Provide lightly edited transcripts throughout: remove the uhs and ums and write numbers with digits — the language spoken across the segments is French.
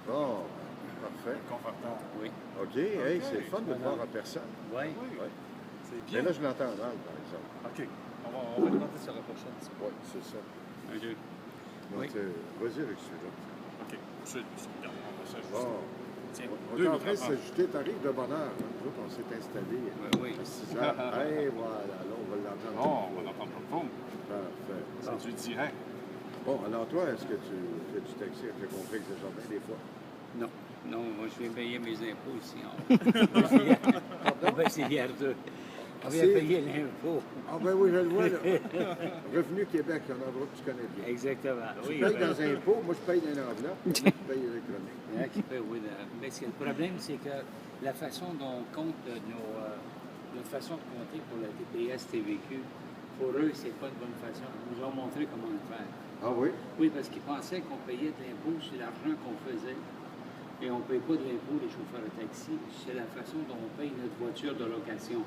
Bon, parfait. Confortable. Oui. OK, hey, c'est le fun de te voir en personne. Oui. Oui. Ouais. C'est Mais bien. là, je l'entends mal, par exemple. OK. On va demander sur la prochaine. Oui, c'est ça. Un, deux. Donc, Oui. Vas-y avec celui-là. OK. Celui-ci. Regarde, on va s'ajuster. Bon. Tiens, On deux est en train de microphones. s'ajouter. T'arrives de bonne heure. Nous autres, on s'est installés Oui. à 6 heures. Hey, voilà. Là, on va l'entendre. Bon, on va l'entendre comme vous. Parfait. C'est du direct. Bon, alors toi, est-ce que tu fais du taxi avec le complexe de jardin des fois? Non. Non, moi, je viens payer mes impôts ici. On va essayer deux. On vient C'est- payer l'impôt. Ah ben oui, je le vois, là. Revenu Québec, un endroit que tu connais bien. Exactement. Tu Oui. payes dans un pot, moi je paye dans une enveloppe, moi, tu payes électronique. Il y en a qui paient, oui. Mais le problème, c'est que la façon dont on compte notre façon de compter pour la TPS TVQ, pour eux, c'est pas une bonne façon. Ils nous ont montré comment le faire. Ah oui? Oui, parce qu'ils pensaient qu'on payait de l'impôt sur l'argent qu'on faisait. Et on ne paye pas de l'impôt, les chauffeurs de taxi. C'est la façon dont on paye notre voiture de location.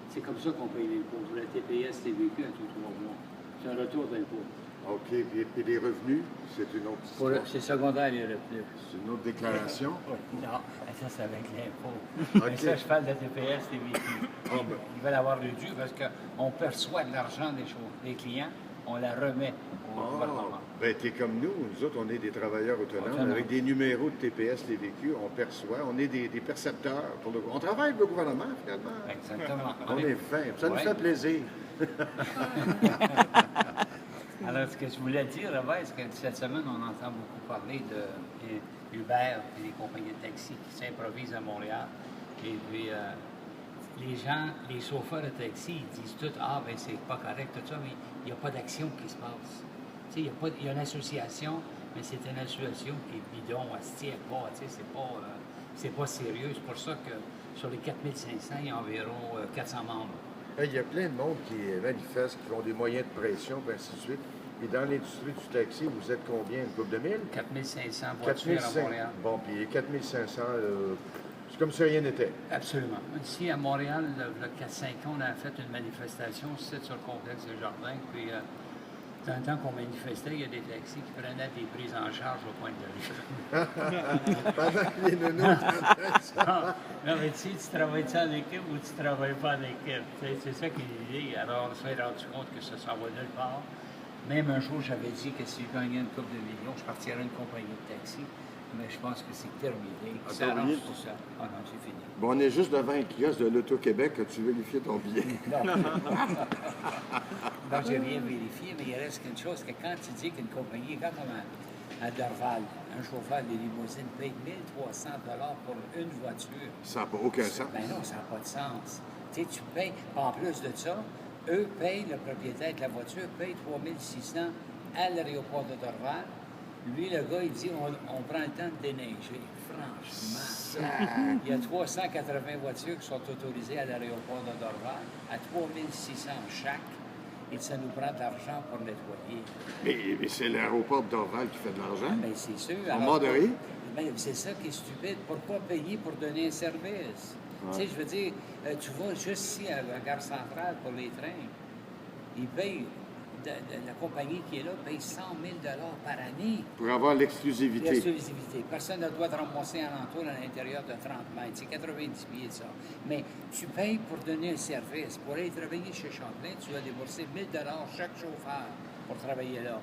C'est comme ça qu'on paye l'impôt. Pour la TPS TVQ à tous 3 mois. C'est un retour d'impôt. OK, puis les revenus, c'est une autre Pour histoire. C'est secondaire, les revenus. C'est une autre déclaration. Non, ça, c'est avec l'impôt. OK. Mais ça, je parle de la TPS TVQ. Ah, ben. Ils veulent avoir le dû parce qu'on perçoit de l'argent des clients, on la remet au gouvernement. Ben, t'es comme nous autres, on est des travailleurs autonomes, Autonomes. avec des numéros de TPS, les vécus, on perçoit, on est des percepteurs. On travaille avec le gouvernement, finalement. Exactement. On est fin, ça nous Ouais. fait plaisir. Alors, ce que je voulais dire, Robert, c'est que cette semaine, on entend beaucoup parler de Uber et des compagnies de taxi qui s'improvisent à Montréal. Et puis, les gens, les chauffeurs de taxi, ils disent tout, ah, ben c'est pas correct, tout ça, mais il n'y a pas d'action qui se passe. Tu sais, il y a une association, mais c'est une association qui est bidon, elle se tient pas, tu sais, c'est pas sérieux. C'est pour ça que sur les 4500, il y a environ 400 membres. Il y a plein de monde qui manifestent, qui ont des moyens de pression, et ainsi de suite. Et dans l'industrie du taxi, vous êtes combien? Une couple de mille? 4500 voitures à Montréal. Bon, puis 4500, c'est comme si rien n'était. Absolument. Ici, à Montréal, il y a 4-5 ans, on a fait une manifestation sur le complexe de Jardin. Puis, dans le temps qu'on manifestait, il y a des taxis qui prenaient des prises en charge au coin de rue. Pendant que les nounous Non, mais tu sais, tu travailles-tu en équipe ou tu travailles pas en équipe? C'est ça qui est l'idée. Alors, on s'est rendu compte que ça s'en va nulle part. Même un jour, j'avais dit que si je gagnais une couple de millions, je partirais une compagnie de taxi. Mais je pense que c'est terminé. Ah, Ça terminé? arrange tout ça. Ah non, c'est fini. Bon, on est juste devant un kiosque de l'Auto-Québec. As-tu vérifié ton billet? Donc, j'ai rien vérifié, mais il reste qu'une chose, que quand tu dis qu'une compagnie, quand comme à Dorval, un chauffeur de limousine paye 1300 $ pour une voiture. Ça n'a pas aucun sens. Ben non, ça n'a pas de sens. Tu sais, tu payes, en plus de ça, eux payent, le propriétaire de la voiture paye 3600 à l'aéroport de Dorval. Lui, le gars, il dit, on prend le temps de déneiger. Franchement, il y a 380 voitures qui sont autorisées à l'aéroport de Dorval, à 3600 chaque. Et ça nous prend de l'argent pour nettoyer. Mais c'est l'aéroport de Dorval qui fait de l'argent. Ben, c'est sûr. En Alors, mode de rire? ben, c'est ça qui est stupide. Pourquoi payer pour donner un service? Ouais. Tu sais, je veux dire, tu vas juste ici à la gare centrale pour les trains. Ils payent, la compagnie qui est là paye 100 000 $ par année. Pour avoir l'exclusivité. L'exclusivité. Personne ne doit te ramasser en entour à l'intérieur de 30 mètres. C'est 90 pieds, ça. Mais tu payes pour donner un service. Pour aller travailler chez Champlain, tu vas débourser 1000 $ chaque chauffeur pour travailler là.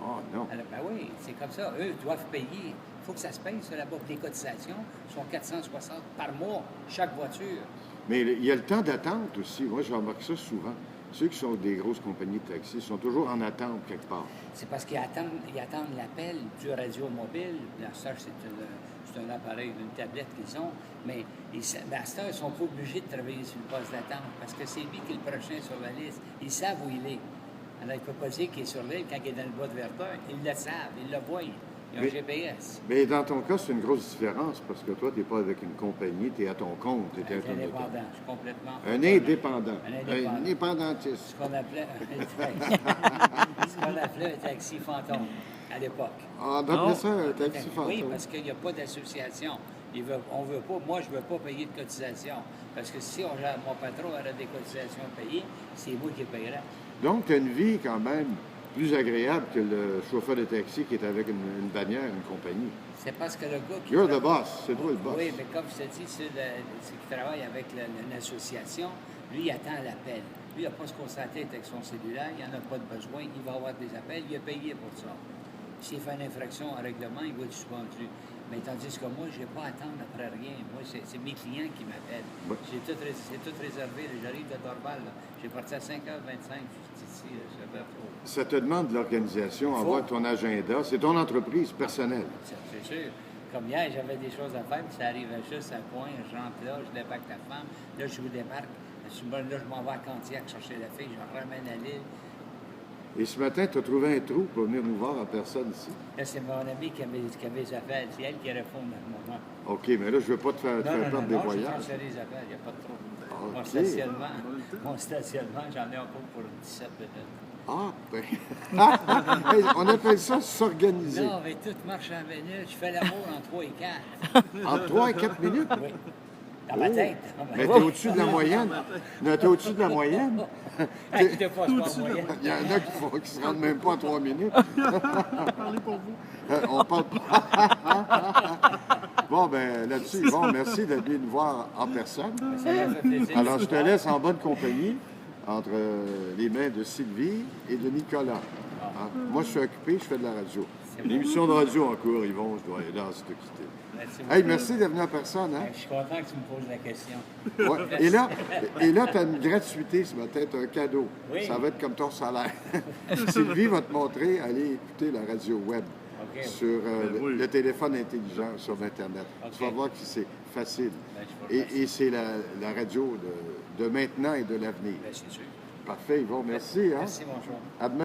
Oh non. Alors, ben oui, c'est comme ça. Eux doivent payer. Il faut que ça se paye, ça, là-bas. Les cotisations sont 460 par mois, chaque voiture. Mais il y a le temps d'attente aussi. Moi, je remarque ça souvent. Ceux qui sont des grosses compagnies de taxi sont toujours en attente quelque part. C'est parce qu'ils attendent l'appel du radio mobile. Là, ça, c'est un appareil, une tablette qu'ils ont. Mais à cette heure, ils ne sont pas obligés de travailler sur le poste d'attente parce que c'est lui qui est le prochain sur la liste. Ils savent où il est. Alors, il ne peut pas dire qu'il est sur l'île quand il est dans le bois de Verdun. Ils le savent, ils le voient. Ils ont un GPS. Mais dans ton cas, c'est une grosse différence parce que toi, tu n'es pas avec une compagnie, tu es à ton compte. Tu es Un indépendant, je suis complètement... Un indépendant. Un indépendant. Un indépendantiste. Ce qu'on appelait un taxi fantôme à l'époque. Ah, on appelait ça un taxi fantôme. Oui, parce qu'il n'y a pas d'association. On veut pas, moi, je ne veux pas payer de cotisation. Parce que si mon patron aurait des cotisations payées, c'est moi qui paierais. Donc, tu as une vie quand même plus agréable que le chauffeur de taxi qui est avec une bannière, une compagnie. C'est parce que le gars qui... You're the boss, c'est toi le boss. Oui, mais comme je te dis, c'est qui travaille avec l'association, lui, il attend l'appel. Lui, il n'a pas à se concentrer avec son cellulaire, il n'en a pas de besoin, il va avoir des appels, il a payé pour ça. S'il fait une infraction en règlement, il va être suspendu. Mais tandis que moi, je n'ai pas à attendre après rien. Moi, c'est mes clients qui m'appellent. Ouais. C'est tout réservé. J'arrive de Dorval. J'ai parti à 5h25. Je suis ici. Ça te demande de l'organisation, avoir ton agenda. C'est ton entreprise personnelle. C'est sûr. Comme hier, j'avais des choses à faire, puis ça arrivait juste à point. Je rentre là, je débarque la femme. Là, je vous débarque. Là, je m'en vais à Candiac chercher la fille. Je la ramène à l'île. Et ce matin, tu as trouvé un trou pour venir nous voir en personne ici. Là, c'est mon ami qui avait les appels. C'est elle qui répond à ce moment. OK, mais là, je ne veux pas te faire perdre des Non, voyages. je transfère les appels, il n'y a pas de trouble. OK. Mon stationnement, j'en ai encore pour 17 minutes. Ah, ben. Hey, on appelle ça s'organiser. Non, mais tout marche en minutes. Je fais l'amour en 3 et 4. En 3 à 4 minutes? Oui. Dans ma tête. Mais t'es au-dessus de la moyenne. Non, t'es au-dessus de la moyenne. Hey, tu te passes pas en moyenne. Il y en a qui ne se rendent même pas en 3 minutes. Parlez pour vous. On parle pas. Bon, ben là-dessus, Yvon, merci d'être venu nous voir en personne. Ça m'a fait plaisir. Alors, je te laisse en bonne compagnie entre les mains de Sylvie et de Nicolas. Hein? Moi, je suis occupé, je fais de la radio. Une émission de radio en cours, Yvon, je dois aller là, se te quitter. Hey, merci d'être venu en personne. Hein? Je suis content que tu me poses la question. Ouais. Et là, tu as une gratuité ce matin, tu as un cadeau. Oui. Ça va être comme ton salaire. Sylvie va te montrer, aller écouter la radio web sur le téléphone intelligent sur Internet. Tu vas voir que c'est facile. Et c'est la radio de maintenant et de l'avenir. C'est sûr. Parfait, Yvon. Merci. Hein? Merci, bonjour. À demain.